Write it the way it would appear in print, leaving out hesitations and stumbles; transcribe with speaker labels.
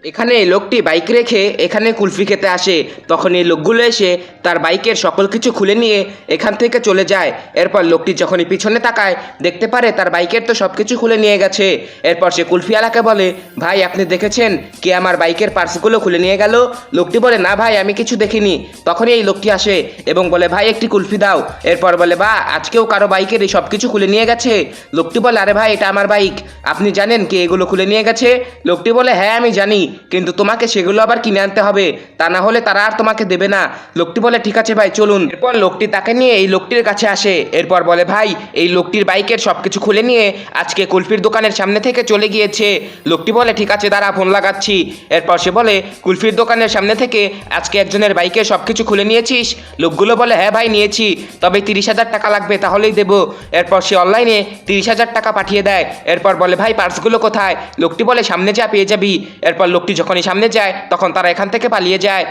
Speaker 1: এখানে এই লোকটি বাইক রেখে এখানে কুলফি খেতে আসে। তখন এই লোকগুলো এসে তার বাইকের সকল কিছু খুলে নিয়ে এখান থেকে চলে যায়। এরপর লোকটি যখনই পিছনে তাকায় দেখতে পারে তার বাইকের তো সব কিছু খুলে নিয়ে গেছে। এরপর সে কুলফিওয়ালাকে বলে, ভাই আপনি দেখেছেন কে আমার বাইকের পার্টসগুলো খুলে নিয়ে গেল? লোকটি বলে, না ভাই আমি কিছু দেখিনি। তখনই এই লোকটি আসে এবং বলে, ভাই একটি কুলফি দাও। এরপর বলে, বা আজকেও কারো বাইকের এই সব কিছু খুলে নিয়ে গেছে? লোকটি বলে, আরে ভাই এটা আমার বাইক, আপনি জানেন কে এগুলো খুলে নিয়ে গেছে? লোকটি বলে, হ্যাঁ আমি জানি, কিন্তু তোমাকে সেগুলো আবার কিনে আনতে হবে, তা না হলে তারা আর তোমাকে দেবে না। লোকটি বলে, ঠিক আছে ভাই চলুন। এরপর লোকটি তাকে নিয়ে এই লোকটির কাছে আসে। এরপর বলে, ভাই এই লোকটির বাইকের সব কিছু খুলে নিয়ে আজকে কুলফির দোকানের সামনে থেকে চলে গিয়েছে। লোকটি বলে, ঠিক আছে দাঁড়া ফোন লাগাচ্ছি। এরপর সে বলে, কুলফির দোকানের সামনে থেকে আজকে একজনের বাইকের সব কিছু খুলে নিয়েছিস? লোকগুলো বলে, হ্যাঁ ভাই নিয়েছি, তবে 30,000 টাকা লাগবে তাহলেই দেবো। এরপর সে অনলাইনে 30,000 টাকা পাঠিয়ে দেয়। এরপর বলে, ভাই পার্সগুলো কোথায়? লোকটি বলে, সামনে যা পেয়ে যাবি। এরপর লোকটি যখনই সামনে যায় তখন তারা এখান থেকে পালিয়ে যায়।